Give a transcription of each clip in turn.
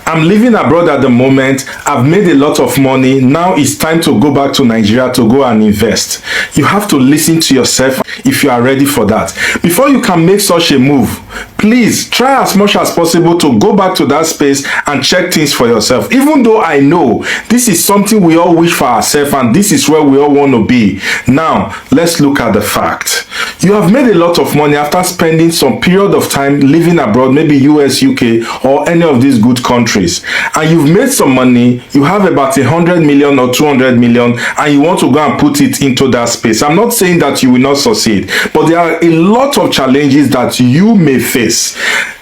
I'm living abroad at the moment. I've made a lot of money. Now it's time to go back to Nigeria to go and invest. You have to listen to yourself if you are ready for that. Before you can make such a move, please try as much as possible to go back to that space and check things for yourself. Even though I know this is something we all wish for ourselves and this is where we all want to be. Now, let's look at the fact. You have made a lot of money after spending some period of time living abroad, maybe US, UK, or any of these good countries. And you've made some money, you have about 100 million or 200 million, and you want to go and put it into that space. I'm not saying that you will not succeed, but there are a lot of challenges that you may face.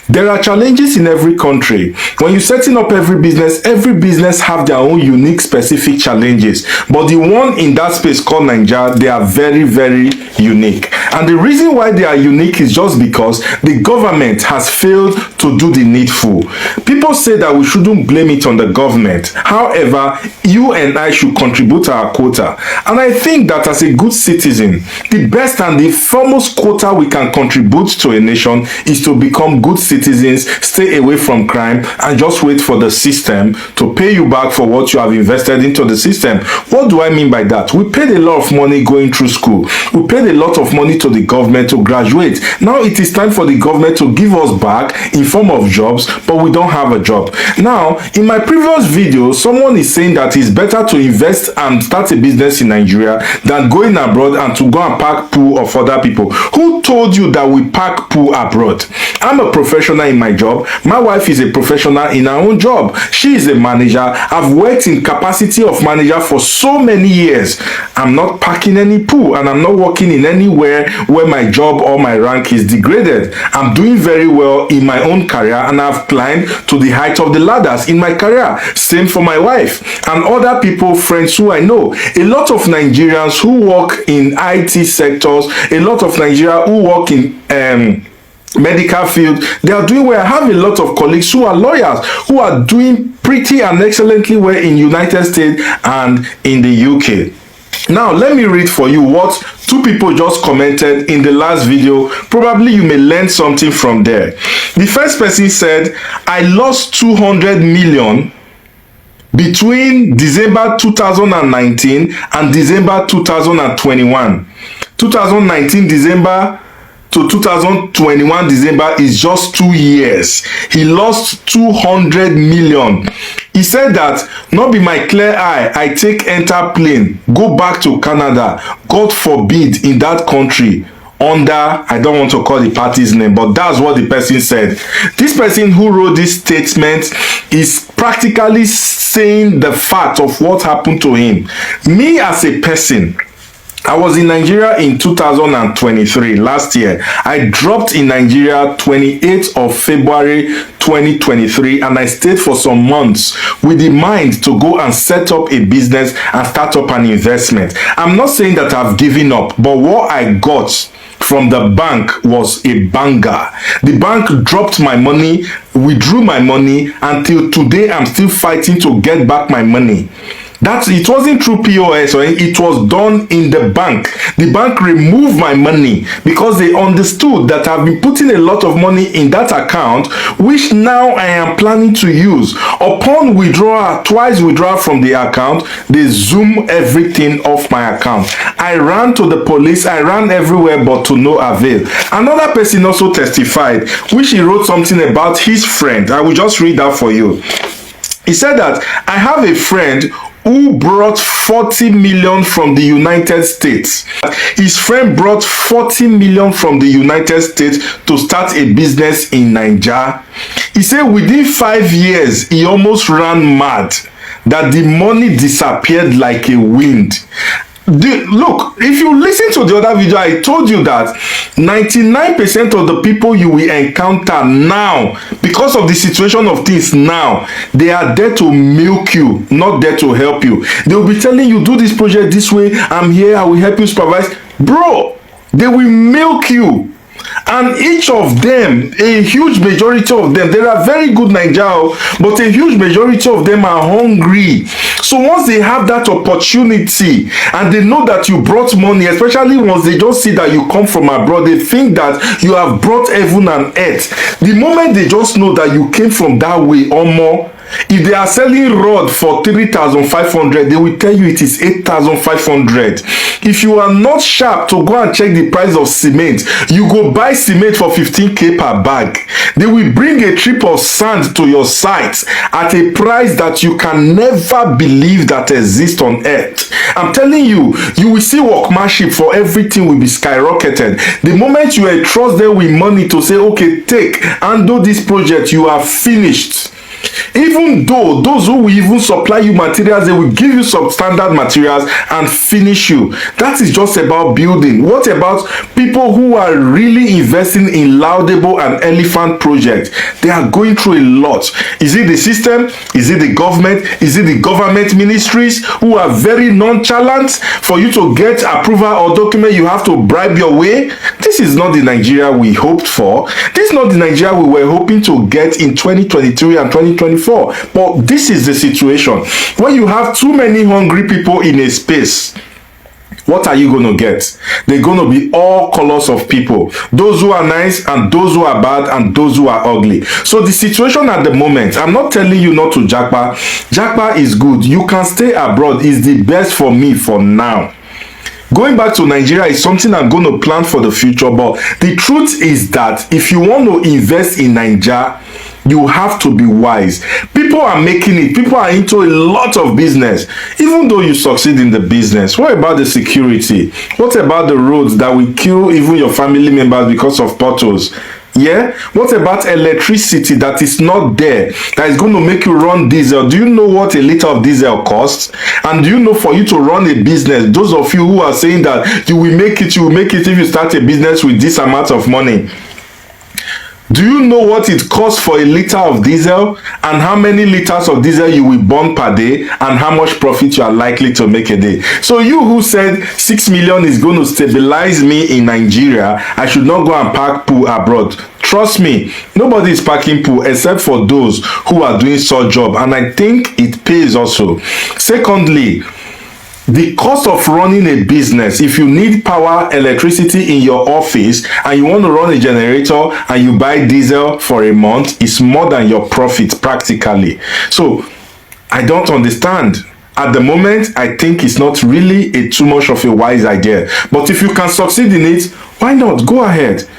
There are challenges in every country. When you're setting up every business have their own unique specific challenges. But the one in that space called Nigeria, they are very, very unique. And the reason why they are unique is just because the government has failed to do the needful. People say that we shouldn't blame it on the government. However, you and I should contribute our quota. And I think that as a good citizen, the best and the foremost quota we can contribute to a nation is to become good citizens, stay away from crime, and just wait for the system to pay you back for what you have invested into the system. What do I mean by that? We paid a lot of money going through school. We paid a lot of money to the government to graduate. Now it is time for the government to give us back in form of jobs, but we don't have a job. Now, in my previous video, someone is saying that it's better to invest and start a business in Nigeria than going abroad and to go and pack poo of other people. Who told you that we pack poo abroad? I'm a professional in my job. My wife is a professional in her own job. She is a manager. I've worked in capacity of manager for so many years. I'm not packing any poo, and I'm not working in anywhere where my job or my rank is degraded. I'm doing very well in my own career, and I've climbed to the height of the ladders in my career. Same for my wife and other people, friends who I know. A lot of Nigerians who work in IT sectors, a lot of Nigerians who work in medical field, they are doing well. I have a lot of colleagues who are lawyers who are doing pretty and excellently well in United States and in the UK. Now let me read for you what two people just commented in the last video. Probably you may learn something from there. The first person said, I lost 200 million between December 2019 and December 2021. 2019 December to 2021 December is just 2 years. He lost 200 million. He said that, not be my clear eye, I take enter plane, go back to Canada, God forbid, in that country, under, I don't want to call the party's name, but that's what the person said. This person who wrote this statement is practically saying the fact of what happened to him. Me as a person, I was in Nigeria in 2023, last year. I dropped in Nigeria 28th of February 2023, and I stayed for some months with the mind to go and set up a business and start up an investment. I'm not saying that I've given up, but what I got from the bank was a banger. The bank dropped my money, withdrew my money. Until today, I'm still fighting to get back my money. It wasn't through POS or it was done in the bank. The bank removed my money because they understood that I've been putting a lot of money in that account, which now I am planning to use. Upon withdrawal, twice withdrawal from the account, they zoom everything off my account. I ran to the police, I ran everywhere, but to no avail. Another person also testified, which he wrote something about his friend. I will just read that for you. He said that, I have a friend who brought 40 million from the United States. His friend brought 40 million from the United States to start a business in Nigeria. He said within 5 years, he almost ran mad, that the money disappeared like a wind. Look, if you listen to the other video, I told you that 99% of the people you will encounter now, because of the situation of things now, they are there to milk you, not there to help you. They will be telling you, do this project this way, I'm here, I will help you supervise. Bro, they will milk you. And each of them, a huge majority of them, they are very good Nigerians, but a huge majority of them are hungry. So once they have that opportunity and they know that you brought money, especially once they just see that you come from abroad, they think that you have brought heaven and earth. The moment they just know that you came from that way or more, If they are selling rod for 3,500, they will tell you it is 8,500. If you are not sharp to go and check the price of cement, you go buy cement for 15k per bag. They will bring a trip of sand to your site at a price that you can never believe that exists on earth. I'm telling you, you will see workmanship for everything will be skyrocketed. The moment you entrust them with money to say, okay, take and do this project, you are finished. Even though those who will even supply you materials, they will give you substandard materials and finish you. That is just about building. What about people who are really investing in laudable and elephant projects? They are going through a lot. Is it the system? Is it the government? Is it the government ministries who are very nonchalant? For you to get approval or document, you have to bribe your way. This is not the Nigeria we hoped for. This is not the Nigeria we were hoping to get in 2023 and 2024. But this is the situation. When you have too many hungry people in a space, what are you going to get? They're going to be all colors of people. Those who are nice and those who are bad and those who are ugly. So the situation at the moment, I'm not telling you not to japa. Japa is good. You can stay abroad. It's the best for me for now. Going back to Nigeria is something I'm going to plan for the future. But the truth is that if you want to invest in Nigeria, you have to be wise. People are making it. People are into a lot of business. Even though you succeed in the business, what about the security? What about the roads that will kill even your family members because of potholes? Yeah? What about electricity that is not there, that is going to make you run diesel? Do you know what a liter of diesel costs? And do you know for you to run a business, those of you who are saying that you will make it if you start a business with this amount of money, do you know what it costs for a liter of diesel and how many liters of diesel you will burn per day and how much profit you are likely to make a day? So you who said 6 million is going to stabilize me in Nigeria, I should not go and park pool abroad. Trust me, nobody is parking pool except for those who are doing such job, and I think it pays also. Secondly, the cost of running a business, if you need power, electricity in your office and you want to run a generator and you buy diesel for a month, is more than your profit practically. So I don't understand. At the moment, I think it's not really too much of a wise idea. But if you can succeed in it, why not? Go ahead.